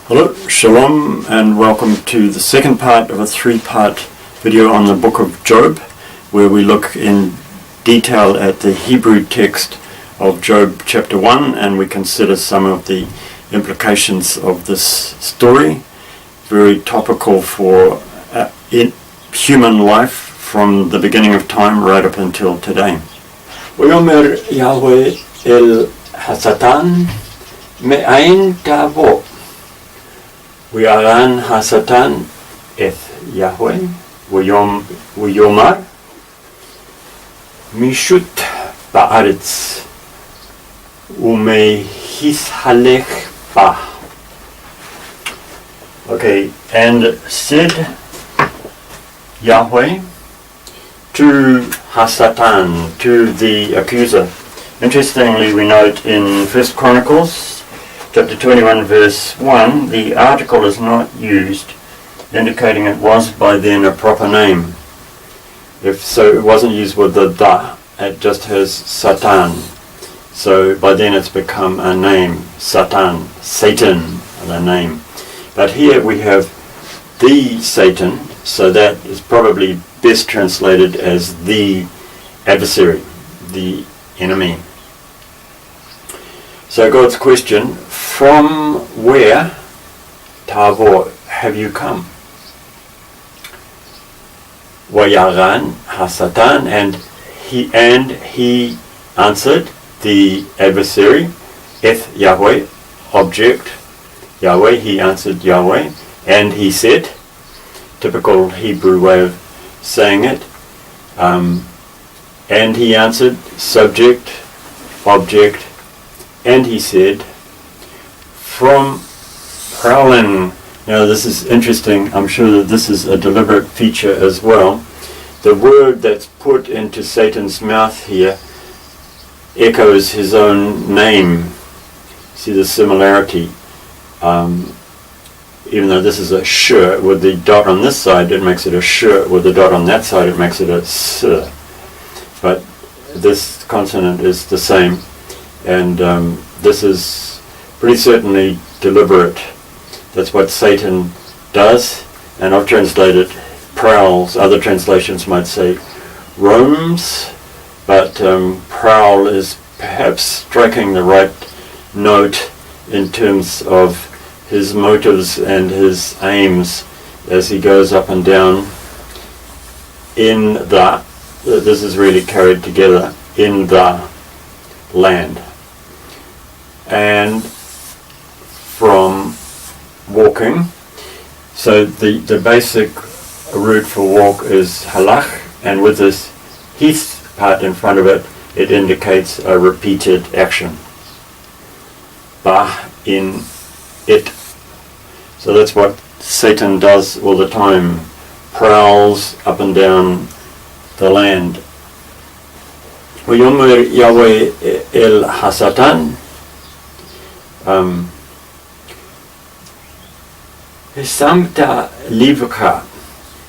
Hello, Shalom, and welcome to the second part of a three-part video on the book of Job, where we look in detail at the Hebrew text of Job chapter 1, and we consider some of the implications of this story, very topical for human life from the beginning of time right up until today. ויאמר יהוה אל השטן מאין תבוא ויען השטן את יהוה ויאמר משוט בארץ ומהתהלך בה. Okay, and said Yahweh to Hasatan, to the accuser. Interestingly, we note in 1 Chronicles chapter 21 verse 1, the article is not used, indicating it was by then a proper name. If so, it wasn't used with the da, it just has Satan. So by then it's become a name, Satan, Satan, the name. But here we have the Satan, so that is probably best translated as the adversary, the enemy. So God's question, from where, Tavor, have you come? Wayaran Hasatan, and he answered, the adversary, Eth Yahweh, object, Yahweh, he answered Yahweh, and he said, typical Hebrew way of saying it, and he answered, subject, object, and he said, from prowling. Now this is interesting, I'm sure that this is a deliberate feature as well. The word that's put into Satan's mouth here echoes his own name. See the similarity. Even though this is a sh with the dot on this side, it makes it a sh. With the dot on that side, it makes it a s. But this consonant is the same, and this is pretty certainly deliberate. That's what Satan does, and I've translated prowls. Other translations might say roams, but prowl is perhaps striking the right note in terms of his motives and his aims as he goes up and down in the, this is really carried together, in the land. And from walking, so the basic root for walk is halach, and with this his part in front of it, it indicates a repeated action. Bah, in it. So that's what Satan does all the time, prowls up and down the land. وَيُمِرْ Yahweh el Hasatan Samta livka.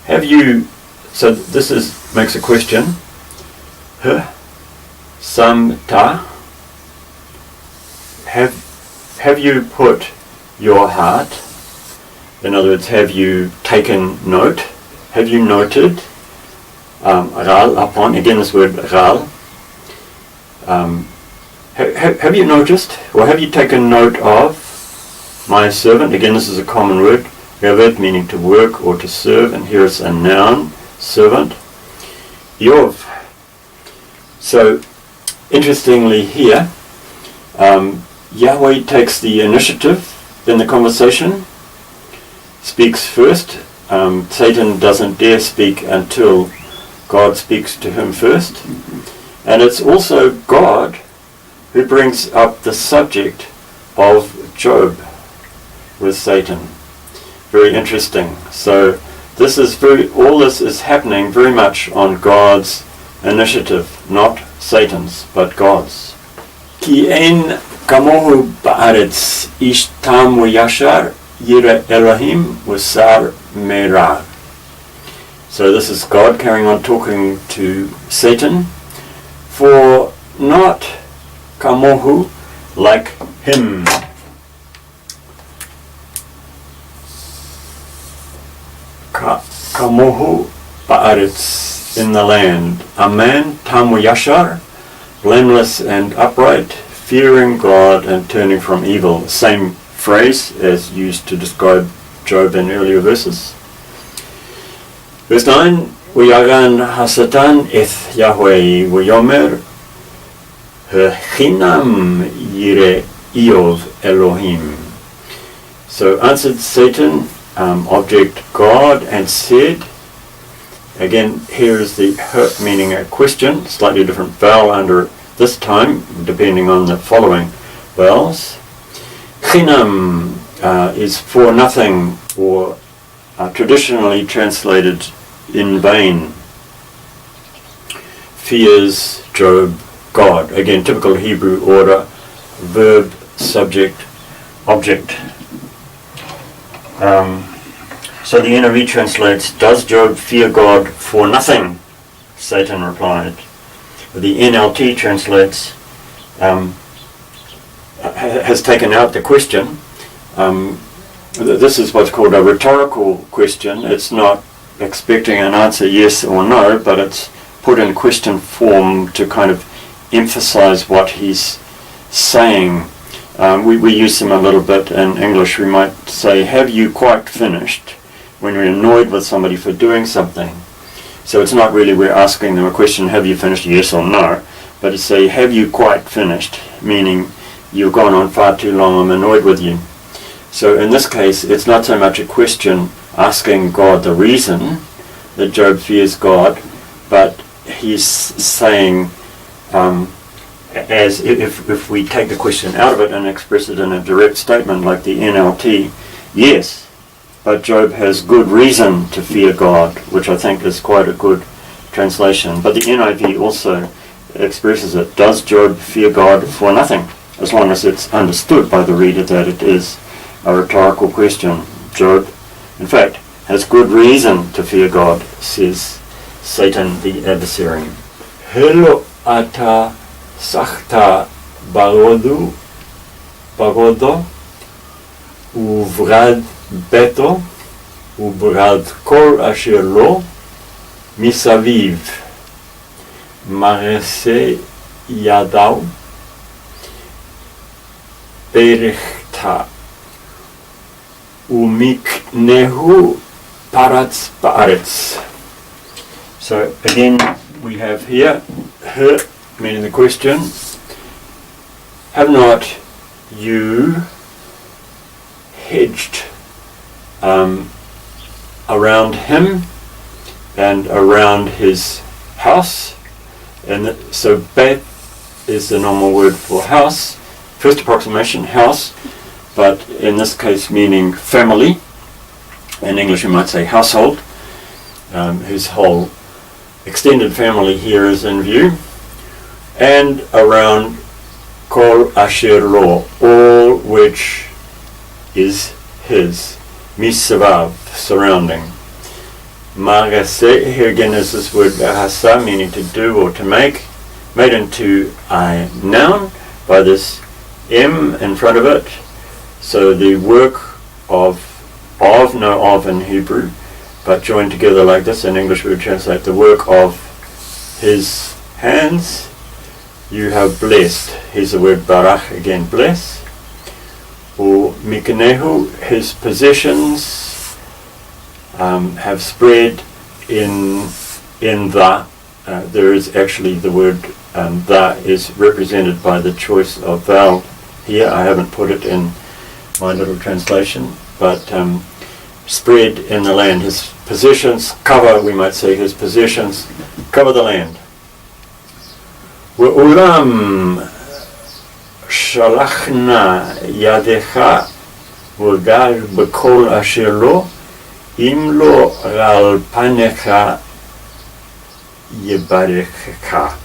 Have you, so this makes a question. Samta, have you put your heart, in other words, have you taken note, have you noted, ral, upon, again this word ral, have you noticed, or have you taken note of my servant? Again, this is a common word, yavet, meaning to work or to serve, and here it's a noun, servant, Yov. So, interestingly here, Yahweh takes the initiative in the conversation, speaks first. Satan doesn't dare speak until God speaks to him first. And it's also God who brings up the subject of Job with Satan. Very interesting. So this is all this is happening very much on God's initiative, not Satan's, but God's. כי אין כמוהו בארץ איש תם וישר ירא אלוהים ושר מרע. So this is God carrying on talking to Satan. For not kamohu, like him. kamohu ba'aretz, in the land, a man tamu yashar, blameless and upright, fearing God and turning from evil. Same phrase as used to describe Job in earlier verses. Verse 9, Uyagan hasatan eth Yahweh Uyomer Chinam yire Eov Elohim. So answered Satan, object God, and said, again here is the meaning a question, slightly different vowel under this time, depending on the following vowels. Chinam is for nothing, or traditionally translated in vain. Fears Job God. Again, typical Hebrew order, verb, subject, object. So the NIV translates, does Job fear God for nothing? Satan replied. The NLT translates, has taken out the question. This is what's called a rhetorical question. It's not expecting an answer yes or no, but it's put in question form to kind of emphasize what he's saying. We use them a little bit in English. We might say, have you quite finished? When we're annoyed with somebody for doing something. So it's not really we're asking them a question, have you finished, yes or no, but it's say, have you quite finished? Meaning, you've gone on far too long, I'm annoyed with you. So in this case, it's not so much a question asking God the reason that Job fears God, but he's saying, as if we take the question out of it and express it in a direct statement like the NLT, yes, but Job has good reason to fear God, which I think is quite a good translation. But the NIV also expresses it, does Job fear God for nothing? As long as it's understood by the reader that it is a rhetorical question. Job, in fact, has good reason to fear God, says Satan the adversary. Helo ata sachta bagodo uvrad beto ubrad kol asher lo misaviv marese yadau berichta umiknehu paratz ba'aretz. So again we have here her, meaning the question, have not you hedged around him and around his house? And so bet is the normal word for house, first approximation, house, but in this case meaning family. In English you might say household. His whole extended family here is in view. And around kol asher lo, all which is his, misavav, surrounding. Marase, here again is this word bahasa, meaning to do or to make, made into a noun by this M in front of it. So the work of in Hebrew, but joined together like this. In English we would translate the work of his hands. You have blessed. Here's the word barach again, bless. Or miknehu, his possessions have spread in the. There is actually the word the is represented by the choice of vowel here. I haven't put it in my little translation, but spread in the land. His possessions cover, we might say, his possessions cover the land. Ulam shalachna yadecha v'gal b'kol asher lo im lo ral panecha yebarecha.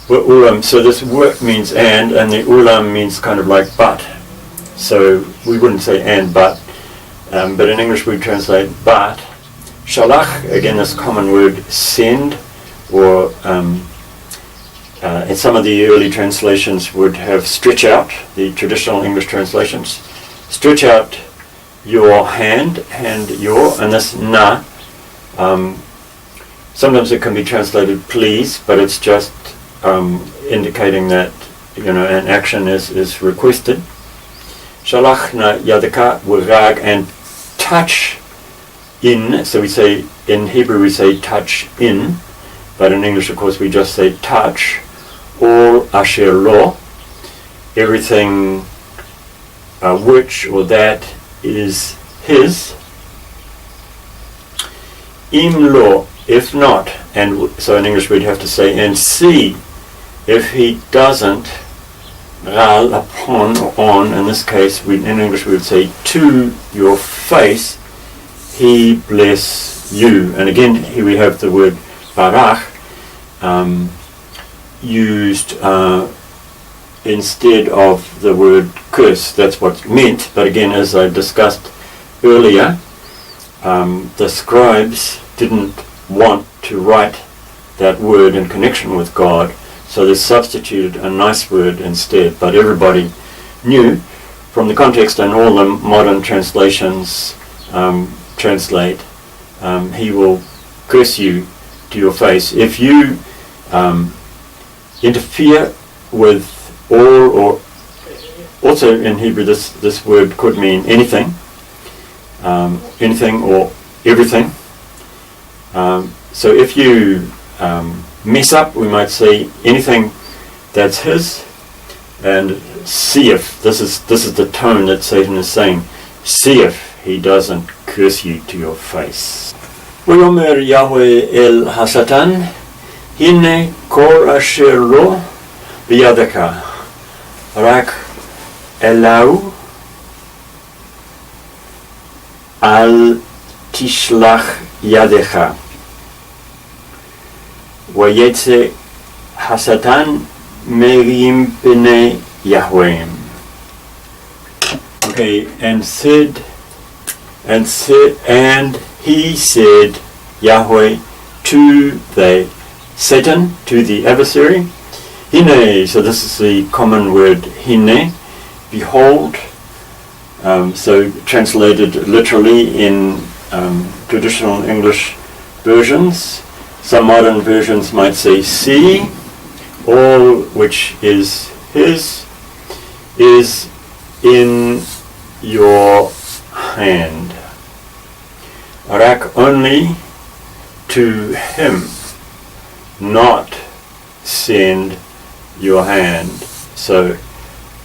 Ulam, so this word means and the ulam means kind of like but. So we wouldn't say and but in English we translate but. Shalach, again this common word send, or in some of the early translations would have stretch out, the traditional English translations. Stretch out your hand, your, and this na, sometimes it can be translated please, but it's just indicating that, an action is requested. Shalach na yadaka wurag, and touch in, so we say, in Hebrew we say touch in, but in English of course we just say touch, or asher lo, everything which or that is his. Im lo, if not, and so in English we'd have to say, and see, if he doesn't, ral, upon or on, in this case in English we would say to your face, he bless you. And again here we have the word barach used instead of the word curse. That's what's meant, but again, as I discussed earlier, the scribes didn't want to write that word in connection with God, so they substituted a nice word instead. But everybody knew from the context, and all the modern translations translate, he will curse you to your face. If you interfere with all, or also in Hebrew this word could mean anything, anything or everything. So if you mess up, we might say anything that's his. And see if, this is the tone that Satan is saying, see if he doesn't curse you to your face. V'yomer Yahweh el hasatan, hine kol asher lo biyadeka, rak elau al tishlach yadecha, vayetze hasatan merim b'nei Yahweh. Okay, and he said, Yahweh, to the Satan, to the adversary, hine, so this is the common word hine, behold, so translated literally in traditional English versions. Some modern versions might say see, all which is his is in your hand. Rak, only to him, not send your hand. So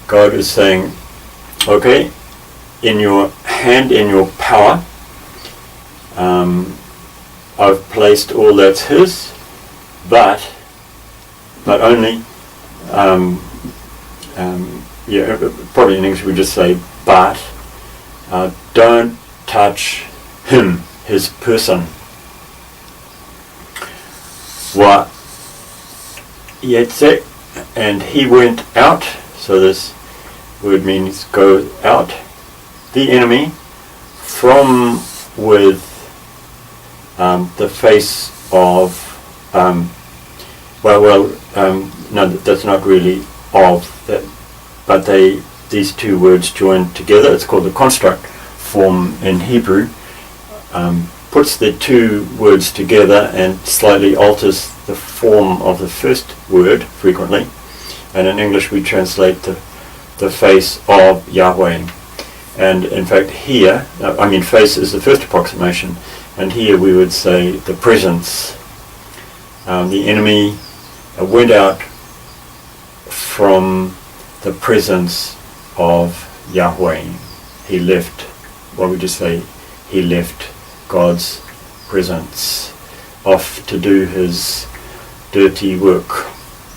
God is saying, okay, in your hand, in your power, I've placed all that's his, but only, probably in English we just say but, don't touch him, his person. Wa yetze, and he went out, so this word means go out, the enemy, from with the face of, no, that's not really of, that, but these two words joined together, it's called the construct form in Hebrew, puts the two words together and slightly alters the form of the first word frequently, and in English we translate the face of Yahweh. And in fact here, face is the first approximation, and here we would say the presence. The enemy went out from the presence of Yahweh. He left, what would you say, he left God's presence off to do his dirty work.